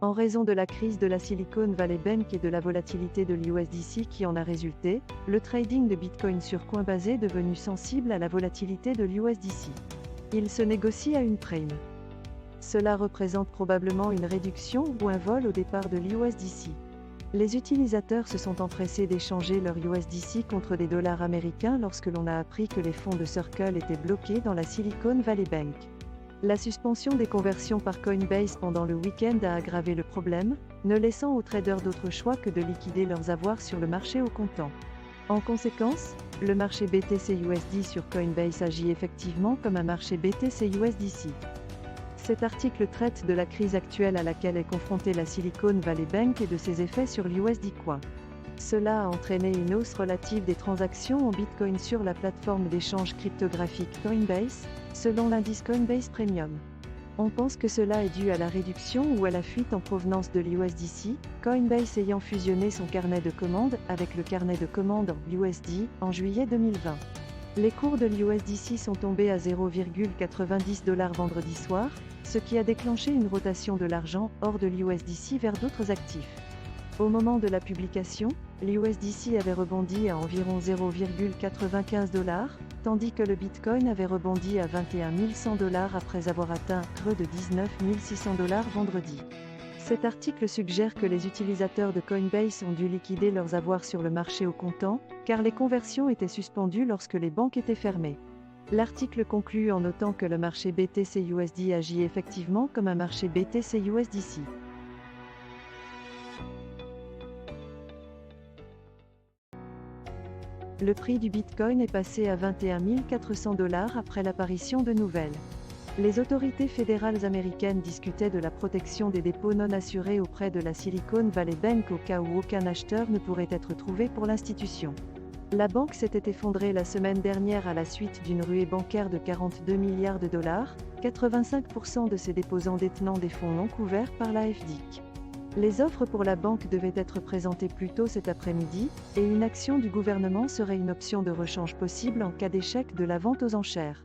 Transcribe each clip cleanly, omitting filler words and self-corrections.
En raison de la crise de la Silicon Valley Bank et de la volatilité de l'USDC qui en a résulté, le trading de Bitcoin sur Coinbase est devenu sensible à la volatilité de l'USDC. Il se négocie à une prime. Cela représente probablement une réduction ou un vol au départ de l'USDC. Les utilisateurs se sont empressés d'échanger leur USDC contre des dollars américains lorsque l'on a appris que les fonds de Circle étaient bloqués dans la Silicon Valley Bank. La suspension des conversions par Coinbase pendant le week-end a aggravé le problème, ne laissant aux traders d'autre choix que de liquider leurs avoirs sur le marché au comptant. En conséquence, le marché BTC-USD sur Coinbase agit effectivement comme un marché BTC-USDC. Cet article traite de la crise actuelle à laquelle est confrontée la Silicon Valley Bank et de ses effets sur l'USD Coin. Cela a entraîné une hausse relative des transactions en Bitcoin sur la plateforme d'échange cryptographique Coinbase, selon l'indice Coinbase Premium. On pense que cela est dû à la réduction ou à la fuite en provenance de l'USDC, Coinbase ayant fusionné son carnet de commandes avec le carnet de commandes en USD en juillet 2020. Les cours de l'USDC sont tombés à 0,90$ vendredi soir, ce qui a déclenché une rotation de l'argent hors de l'USDC vers d'autres actifs. Au moment de la publication, l'USDC avait rebondi à environ 0,95$, tandis que le Bitcoin avait rebondi à 21 100$ après avoir atteint un creux de 19 600$ vendredi. Cet article suggère que les utilisateurs de Coinbase ont dû liquider leurs avoirs sur le marché au comptant, car les conversions étaient suspendues lorsque les banques étaient fermées. L'article conclut en notant que le marché BTC-USD agit effectivement comme un marché BTC-USDC. Le prix du Bitcoin est passé à 21 400$ après l'apparition de nouvelles. Les autorités fédérales américaines discutaient de la protection des dépôts non assurés auprès de la Silicon Valley Bank au cas où aucun acheteur ne pourrait être trouvé pour l'institution. La banque s'était effondrée la semaine dernière à la suite d'une ruée bancaire de 42 milliards de dollars, 85% de ses déposants détenant des fonds non couverts par la FDIC. Les offres pour la banque devaient être présentées plus tôt cet après-midi, et une action du gouvernement serait une option de rechange possible en cas d'échec de la vente aux enchères.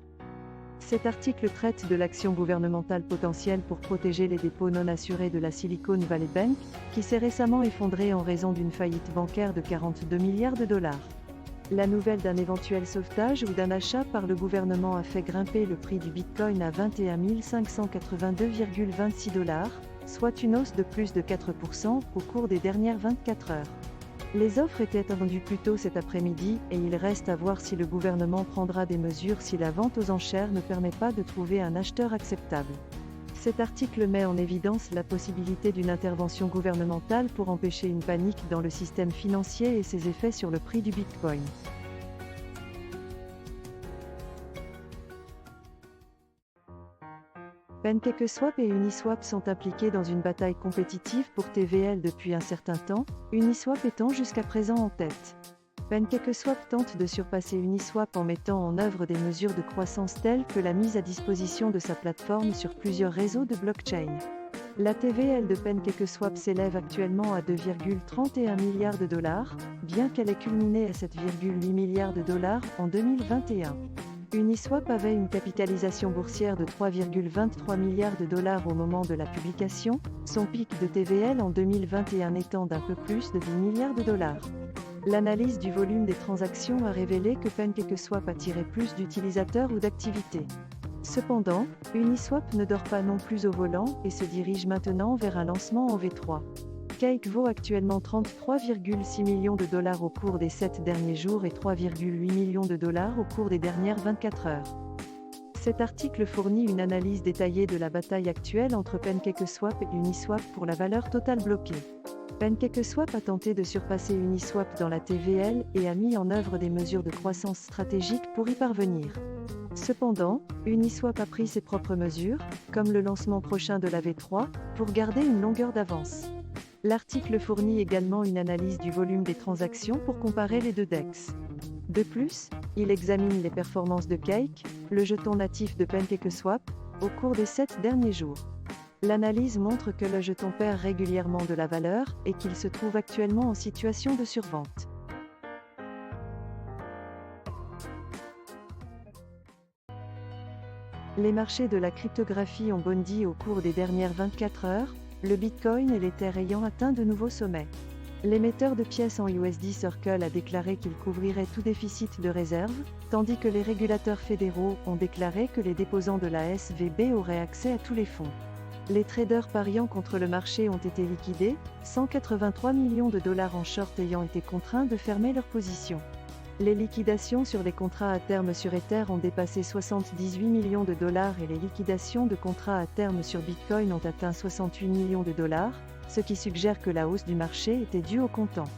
Cet article traite de l'action gouvernementale potentielle pour protéger les dépôts non assurés de la Silicon Valley Bank, qui s'est récemment effondrée en raison d'une faillite bancaire de 42 milliards de dollars. La nouvelle d'un éventuel sauvetage ou d'un achat par le gouvernement a fait grimper le prix du Bitcoin à 21 582,26$, soit une hausse de plus de 4% au cours des dernières 24 heures. Les offres étaient attendues plus tôt cet après-midi, et il reste à voir si le gouvernement prendra des mesures si la vente aux enchères ne permet pas de trouver un acheteur acceptable. Cet article met en évidence la possibilité d'une intervention gouvernementale pour empêcher une panique dans le système financier et ses effets sur le prix du Bitcoin. PancakeSwap et Uniswap sont impliqués dans une bataille compétitive pour TVL depuis un certain temps, Uniswap étant jusqu'à présent en tête. PancakeSwap tente de surpasser Uniswap en mettant en œuvre des mesures de croissance telles que la mise à disposition de sa plateforme sur plusieurs réseaux de blockchain. La TVL de PancakeSwap s'élève actuellement à 2,31 milliards de dollars, bien qu'elle ait culminé à 7,8 milliards de dollars en 2021. Uniswap avait une capitalisation boursière de 3,23 milliards de dollars au moment de la publication, son pic de TVL en 2021 étant d'un peu plus de 10 milliards de dollars. L'analyse du volume des transactions a révélé que PancakeSwap attirait plus d'utilisateurs ou d'activités. Cependant, Uniswap ne dort pas non plus au volant et se dirige maintenant vers un lancement en V3. Cake vaut actuellement 33,6 millions de dollars au cours des 7 derniers jours et 3,8 millions de dollars au cours des dernières 24 heures. Cet article fournit une analyse détaillée de la bataille actuelle entre PancakeSwap et Uniswap pour la valeur totale bloquée. PancakeSwap a tenté de surpasser Uniswap dans la TVL et a mis en œuvre des mesures de croissance stratégique pour y parvenir. Cependant, Uniswap a pris ses propres mesures, comme le lancement prochain de la V3, pour garder une longueur d'avance. L'article fournit également une analyse du volume des transactions pour comparer les deux DEX. De plus, il examine les performances de Cake, le jeton natif de PancakeSwap, au cours des 7 derniers jours. L'analyse montre que le jeton perd régulièrement de la valeur et qu'il se trouve actuellement en situation de survente. Les marchés de la cryptographie ont bondi au cours des dernières 24 heures, le Bitcoin et l'Ether ayant atteint de nouveaux sommets. L'émetteur de pièces en USD Circle a déclaré qu'il couvrirait tout déficit de réserve, tandis que les régulateurs fédéraux ont déclaré que les déposants de la SVB auraient accès à tous les fonds. Les traders pariant contre le marché ont été liquidés, 183 millions de dollars en short ayant été contraints de fermer leurs positions. Les liquidations sur les contrats à terme sur Ether ont dépassé 78 millions de dollars et les liquidations de contrats à terme sur Bitcoin ont atteint 68 millions de dollars, ce qui suggère que la hausse du marché était due au comptant.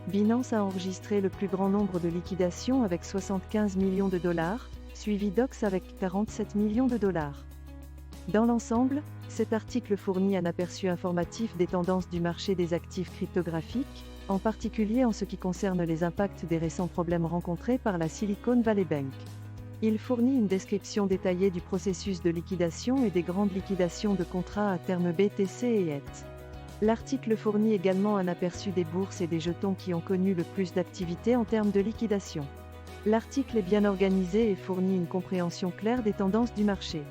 Binance a enregistré le plus grand nombre de liquidations avec 75 millions de dollars, suivi d'Ox avec 47 millions de dollars. Dans l'ensemble, cet article fournit un aperçu informatif des tendances du marché des actifs cryptographiques, en particulier en ce qui concerne les impacts des récents problèmes rencontrés par la Silicon Valley Bank. Il fournit une description détaillée du processus de liquidation et des grandes liquidations de contrats à terme BTC et ETH. L'article fournit également un aperçu des bourses et des jetons qui ont connu le plus d'activité en termes de liquidation. L'article est bien organisé et fournit une compréhension claire des tendances du marché.